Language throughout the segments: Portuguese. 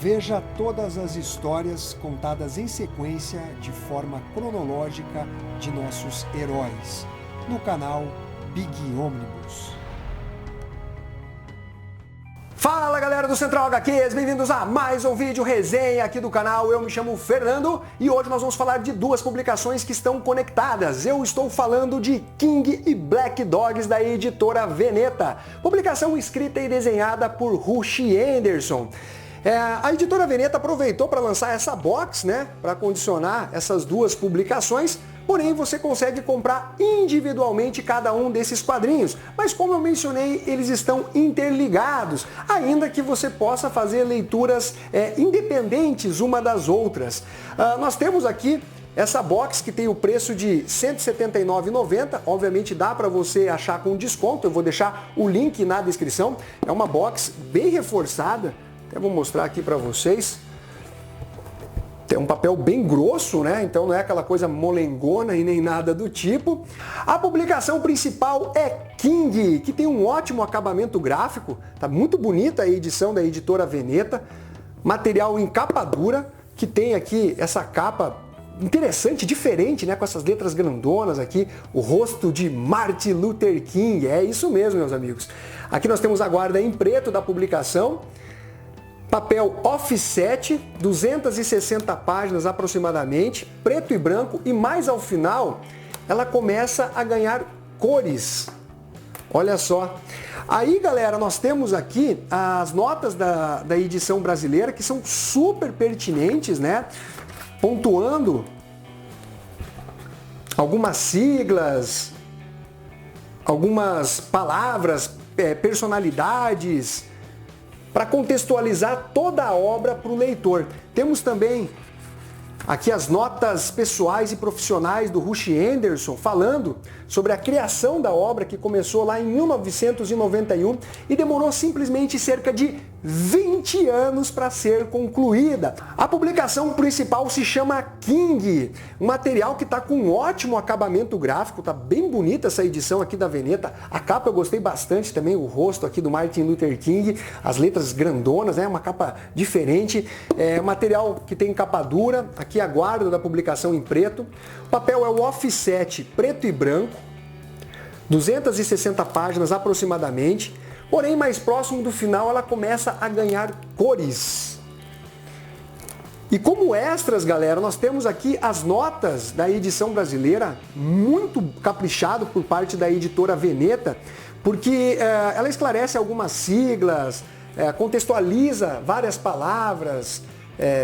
Veja todas as histórias contadas em sequência de forma cronológica de nossos heróis no canal Big Omnibus. Fala galera do Central HQs, bem-vindos a mais um vídeo resenha aqui do canal. Eu me chamo Fernando e hoje nós vamos falar de duas publicações que estão conectadas. Eu estou falando de King e Black Dogs da editora Veneta, publicação escrita e desenhada por Rusty Anderson. A editora Veneta aproveitou para lançar essa box, para condicionar essas duas publicações, porém você consegue comprar individualmente cada um desses quadrinhos. Mas como eu mencionei, eles estão interligados, ainda que você possa fazer leituras independentes uma das outras. Nós temos aqui essa box que tem o preço de R$ 179,90, obviamente dá para você achar com desconto, eu vou deixar o link na descrição. É uma box bem reforçada. Eu vou mostrar aqui para vocês. Tem um papel bem grosso, então não é aquela coisa molengona e nem nada do tipo. A publicação principal é King, que tem um ótimo acabamento gráfico. Tá muito bonita a edição da editora Veneta. Material em capa dura, que tem aqui essa capa interessante, diferente, com essas letras grandonas aqui, o rosto de Martin Luther King. É isso mesmo, meus amigos. Aqui nós temos a guarda em preto da publicação. Papel offset, 260 páginas aproximadamente, preto e branco, e mais ao final ela começa a ganhar cores. Olha só. Aí, galera, nós temos aqui as notas da edição brasileira que são super pertinentes, pontuando algumas siglas, algumas palavras, personalidades, para contextualizar toda a obra para o leitor. Temos também aqui as notas pessoais e profissionais do Rusty Anderson, falando sobre a criação da obra, que começou lá em 1991 e demorou simplesmente cerca de 20 anos para ser concluída. A publicação principal se chama King, um material que está com um ótimo acabamento gráfico, está bem bonita essa edição aqui da Veneta. A capa eu gostei bastante também, o rosto aqui do Martin Luther King, as letras grandonas, uma capa diferente. Material que tem capa dura, aqui a guarda da publicação em preto. O papel é o offset preto e branco, 260 páginas aproximadamente. Porém, mais próximo do final, ela começa a ganhar cores. E como extras, galera, nós temos aqui as notas da edição brasileira, muito caprichado por parte da editora Veneta, porque ela esclarece algumas siglas, contextualiza várias palavras,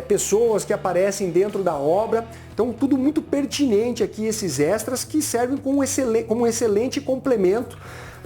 pessoas que aparecem dentro da obra. Então, tudo muito pertinente aqui, esses extras que servem como um excelente complemento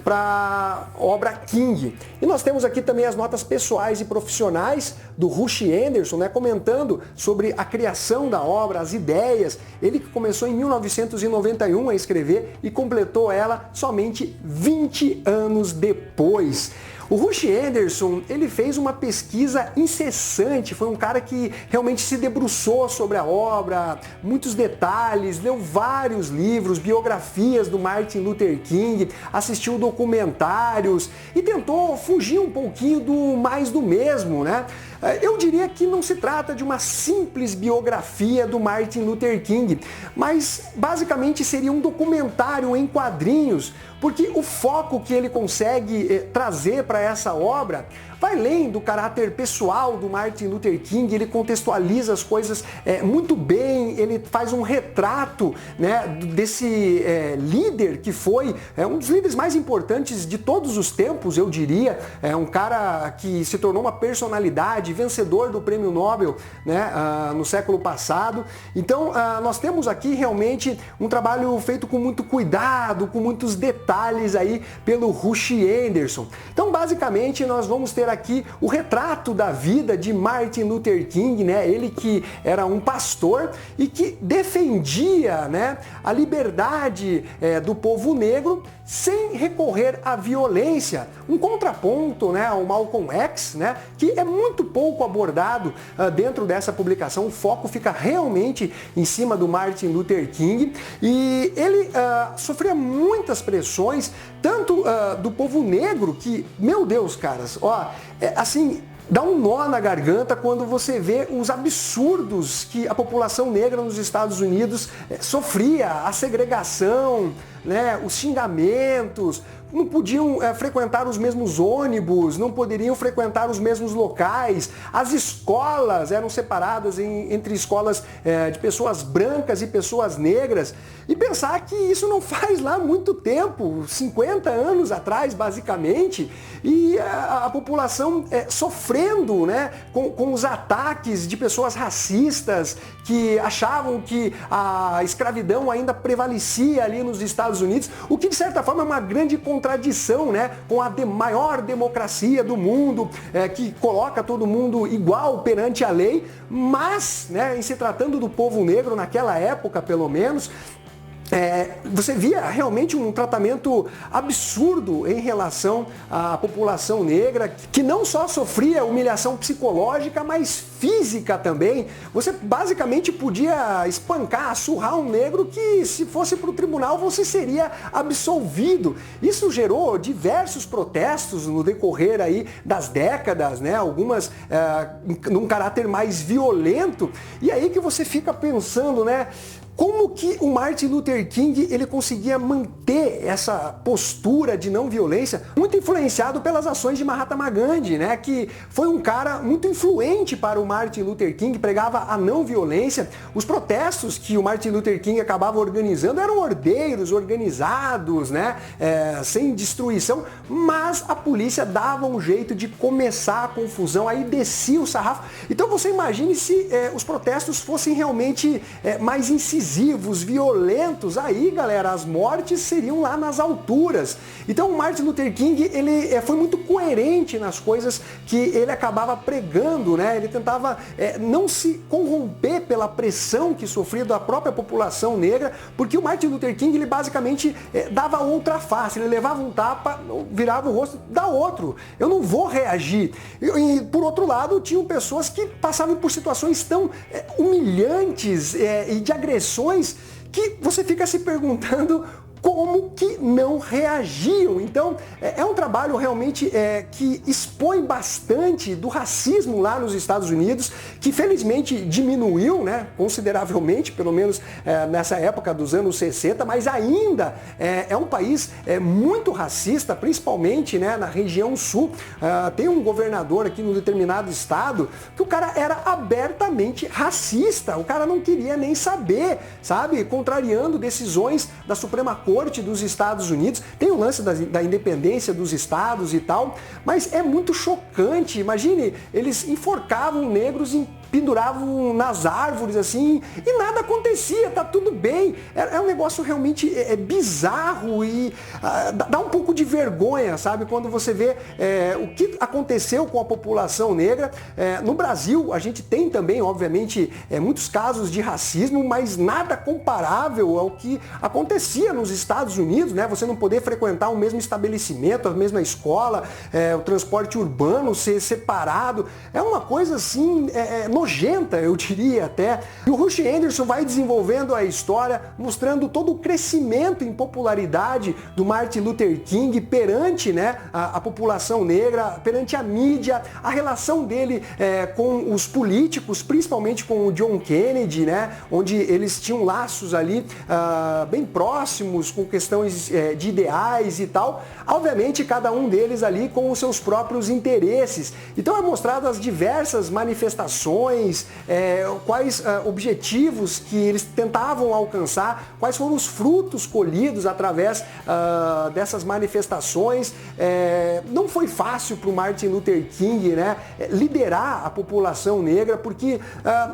para a obra King. E nós temos aqui também as notas pessoais e profissionais do Rusty Anderson, comentando sobre a criação da obra, as ideias. Ele que começou em 1991 a escrever e completou ela somente 20 anos depois. O Rusty Anderson, ele fez uma pesquisa incessante, foi um cara que realmente se debruçou sobre a obra, muitos detalhes, leu vários livros, biografias do Martin Luther King, assistiu documentários e tentou fugir um pouquinho do mais do mesmo, Eu diria que não se trata de uma simples biografia do Martin Luther King, mas basicamente seria um documentário em quadrinhos, porque o foco que ele consegue trazer para essa obra vai além do caráter pessoal do Martin Luther King. Ele contextualiza as coisas muito bem, ele faz um retrato desse líder que foi um dos líderes mais importantes de todos os tempos, eu diria. Um cara que se tornou uma personalidade, vencedor do Prêmio Nobel no século passado. Então, nós temos aqui realmente um trabalho feito com muito cuidado, com muitos detalhes aí pelo Rusty Anderson. Então, basicamente, nós vamos ter aqui o retrato da vida de Martin Luther King, ele que era um pastor e que defendia a liberdade do povo negro sem recorrer à violência. Um contraponto ao Malcolm X, que é muito pouco abordado dentro dessa publicação. O foco fica realmente em cima do Martin Luther King e ele sofria muitas pressões, tanto do povo negro, que, meu Deus, caras, assim, dá um nó na garganta quando você vê os absurdos que a população negra nos Estados Unidos sofria, a segregação, né, os xingamentos, não podiam frequentar os mesmos ônibus, não poderiam frequentar os mesmos locais, as escolas eram separadas entre escolas de pessoas brancas e pessoas negras, e pensar que isso não faz lá muito tempo, 50 anos atrás basicamente, e a população sofrendo, né, com os ataques de pessoas racistas que achavam que a escravidão ainda prevalecia ali nos Estados Unidos, o que de certa forma é uma grande contradição, né, com a maior democracia do mundo, que coloca todo mundo igual perante a lei, mas, né, em se tratando do povo negro naquela época pelo menos, você via realmente um tratamento absurdo em relação à população negra, que não só sofria humilhação psicológica, mas física também. Você basicamente podia espancar, surrar um negro que, se fosse para o tribunal, você seria absolvido. Isso gerou diversos protestos no decorrer aí das décadas, né? Algumas num caráter mais violento. E aí que você fica pensando, né? Como que o Martin Luther King ele conseguia manter essa postura de não violência, muito influenciado pelas ações de Mahatma Gandhi, né? Que foi um cara muito influente para o Martin Luther King, pregava a não violência. Os protestos que o Martin Luther King acabava organizando eram ordeiros, organizados, né? Sem destruição, mas a polícia dava um jeito de começar a confusão, aí descia o sarrafo. Então você imagine se os protestos fossem realmente mais incisivos, violentos, aí, galera, as mortes seriam lá nas alturas. Então o Martin Luther King, ele foi muito coerente nas coisas que ele acabava pregando, né? Ele tentava não se corromper pela pressão que sofria da própria população negra, porque o Martin Luther King, ele basicamente dava outra face, ele levava um tapa, virava o rosto, dá outro. Eu não vou reagir. E por outro lado, tinham pessoas que passavam por situações tão humilhantes e de agressões que você fica se perguntando como que não reagiam. Então, é um trabalho realmente que expõe bastante do racismo lá nos Estados Unidos, que felizmente diminuiu, né, consideravelmente, pelo menos nessa época dos anos 60, mas ainda é um país muito racista, principalmente, né, na região sul. Tem um governador aqui num determinado estado que o cara era abertamente racista, o cara não queria nem saber, sabe, contrariando decisões da Suprema Corte dos Estados Unidos. Tem o lance da independência dos estados e tal, mas é muito chocante. Imagine, eles enforcavam negros, penduravam nas árvores assim, e nada acontecia, tá tudo bem. É um negócio realmente bizarro e dá um pouco de vergonha, sabe, quando você vê o que aconteceu com a população negra. No Brasil, a gente tem também, obviamente, muitos casos de racismo, mas nada comparável ao que acontecia nos Estados Unidos, né? Você não poder frequentar o mesmo estabelecimento, a mesma escola, o transporte urbano ser separado, é uma coisa assim, nojenta, eu diria até. E o Rush Anderson vai desenvolvendo a história, mostrando todo o crescimento em popularidade do Martin Luther King perante, né, a população negra, perante a mídia, a relação dele com os políticos, principalmente com o John Kennedy, né, onde eles tinham laços ali bem próximos, com questões de ideais e tal. Obviamente, cada um deles ali com os seus próprios interesses. Então é mostrado as diversas manifestações, quais objetivos que eles tentavam alcançar, quais foram os frutos colhidos através dessas manifestações. Não foi fácil para o Martin Luther King, né, liderar a população negra, porque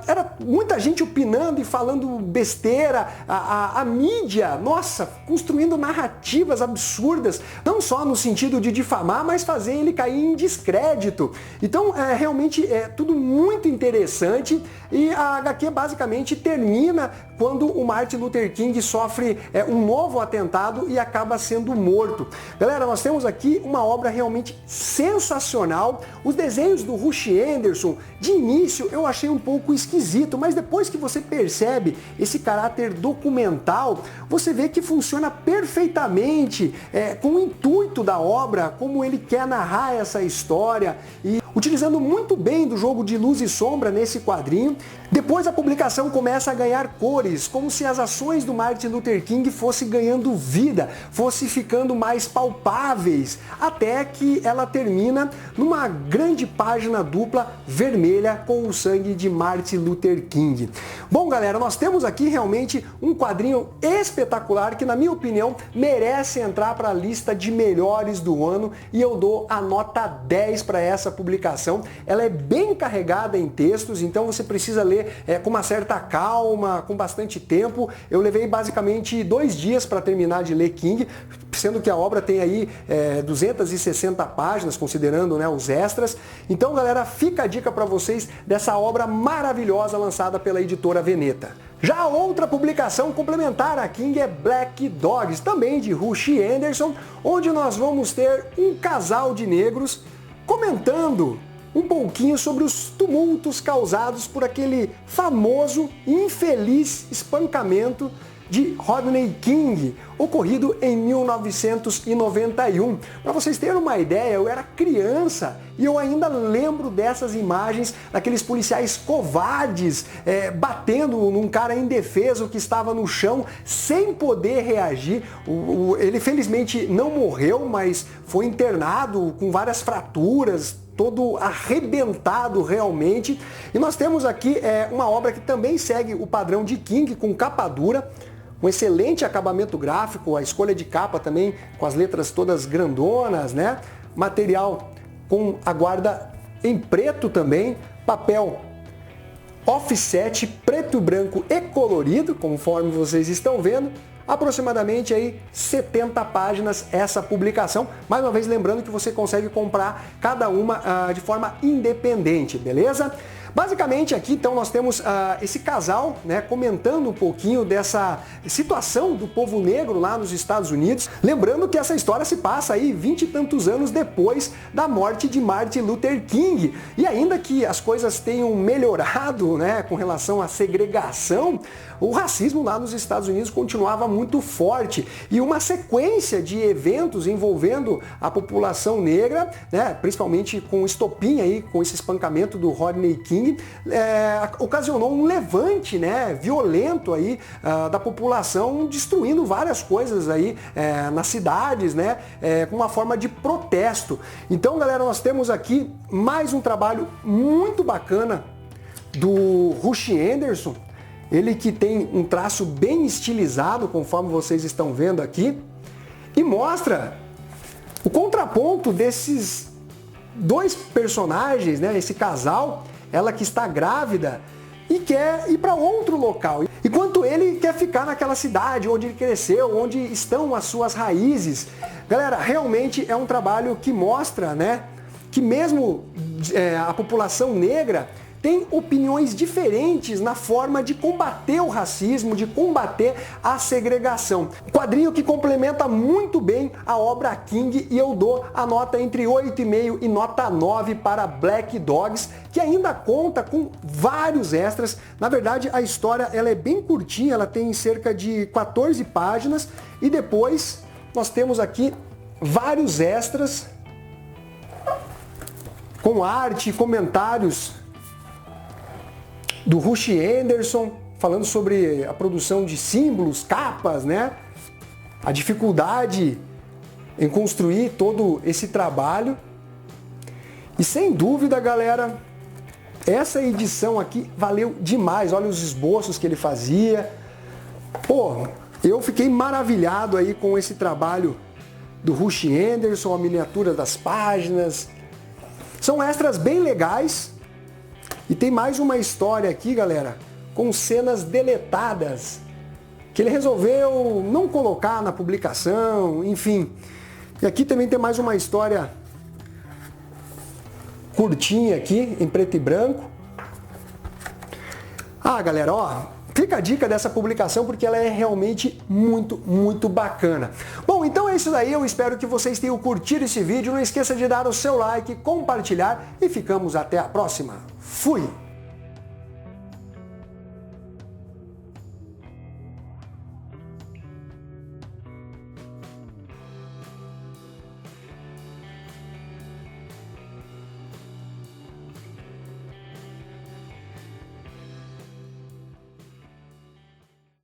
era muita gente opinando e falando besteira, a mídia, nossa, construindo narrativas absurdas, não só no sentido de difamar, mas fazer ele cair em descrédito. Então, realmente é tudo muito interessante, e a HQ basicamente termina quando o Martin Luther King sofre um novo atentado e acaba sendo morto. Galera, nós temos aqui uma obra realmente sensacional. Os desenhos do Rush Anderson, de início eu achei um pouco esquisito, mas depois que você percebe esse caráter documental, você vê que funciona perfeitamente com o intuito da obra, como ele quer narrar essa história. E utilizando muito bem do jogo de luz e sombra nesse quadrinho. Depois a publicação começa a ganhar cores, como se as ações do Martin Luther King fossem ganhando vida, fossem ficando mais palpáveis, até que ela termina numa grande página dupla vermelha com o sangue de Martin Luther King. Bom, galera, nós temos aqui realmente um quadrinho espetacular que, na minha opinião, merece entrar para a lista de melhores do ano, e eu dou a nota 10 para essa publicação. Ela é bem carregada em textos, então você precisa ler com uma certa calma, com bastante tempo. Eu levei basicamente 2 dias para terminar de ler King, sendo que a obra tem aí 260 páginas, considerando, né, os extras. Então, galera, fica a dica para vocês dessa obra maravilhosa lançada pela editora Veneta. Já outra publicação complementar a King é Black Dogs, também de Rusty Anderson, onde nós vamos ter um casal de negros comentando um pouquinho sobre os tumultos causados por aquele famoso e infeliz espancamento de Rodney King, ocorrido em 1991. Para vocês terem uma ideia, eu era criança e eu ainda lembro dessas imagens daqueles policiais covardes batendo num cara indefeso que estava no chão sem poder reagir. Ele felizmente não morreu, mas foi internado com várias fraturas, todo arrebentado realmente. E nós temos aqui uma obra que também segue o padrão de King, com capa dura, um excelente acabamento gráfico, a escolha de capa também com as letras todas grandonas, né? Material com a guarda em preto também, papel offset preto, branco e colorido, conforme vocês estão vendo. Aproximadamente aí 70 páginas essa publicação. Mais uma vez lembrando que você consegue comprar cada uma de forma independente, beleza? Basicamente aqui então nós temos esse casal, né, comentando um pouquinho dessa situação do povo negro lá nos Estados Unidos. Lembrando que essa história se passa aí 20 e tantos anos depois da morte de Martin Luther King. E ainda que as coisas tenham melhorado, né, com relação à segregação, o racismo lá nos Estados Unidos continuava muito forte. E uma sequência de eventos envolvendo a população negra, né, principalmente com o estopim aí, com esse espancamento do Rodney King, ocasionou um levante, né, violento aí da população, destruindo várias coisas aí nas cidades, né, com uma forma de protesto. Então, galera, nós temos aqui mais um trabalho muito bacana do Rusty Anderson, ele que tem um traço bem estilizado, conforme vocês estão vendo aqui, e mostra o contraponto desses dois personagens, né, esse casal, ela que está grávida e quer ir para outro local, enquanto ele quer ficar naquela cidade onde ele cresceu, onde estão as suas raízes. Galera, realmente é um trabalho que mostra, né, que mesmo a população negra tem opiniões diferentes na forma de combater o racismo, de combater a segregação. Quadrinho que complementa muito bem a obra King, e eu dou a nota entre 8,5 e nota 9 para Black Dogs, que ainda conta com vários extras. Na verdade, a história ela é bem curtinha, ela tem cerca de 14 páginas, e depois nós temos aqui vários extras com arte e comentários do Rusty Anderson, falando sobre a produção de símbolos, capas, né? A dificuldade em construir todo esse trabalho. E sem dúvida, galera, essa edição aqui valeu demais. Olha os esboços que ele fazia. Pô, eu fiquei maravilhado aí com esse trabalho do Rusty Anderson, a miniatura das páginas. São extras bem legais. E tem mais uma história aqui, galera, com cenas deletadas, que ele resolveu não colocar na publicação, enfim. E aqui também tem mais uma história curtinha aqui, em preto e branco. Galera, ó, fica a dica dessa publicação porque ela é realmente muito, muito bacana. Bom, então é isso daí, eu espero que vocês tenham curtido esse vídeo. Não esqueça de dar o seu like, compartilhar e ficamos até a próxima. Fui!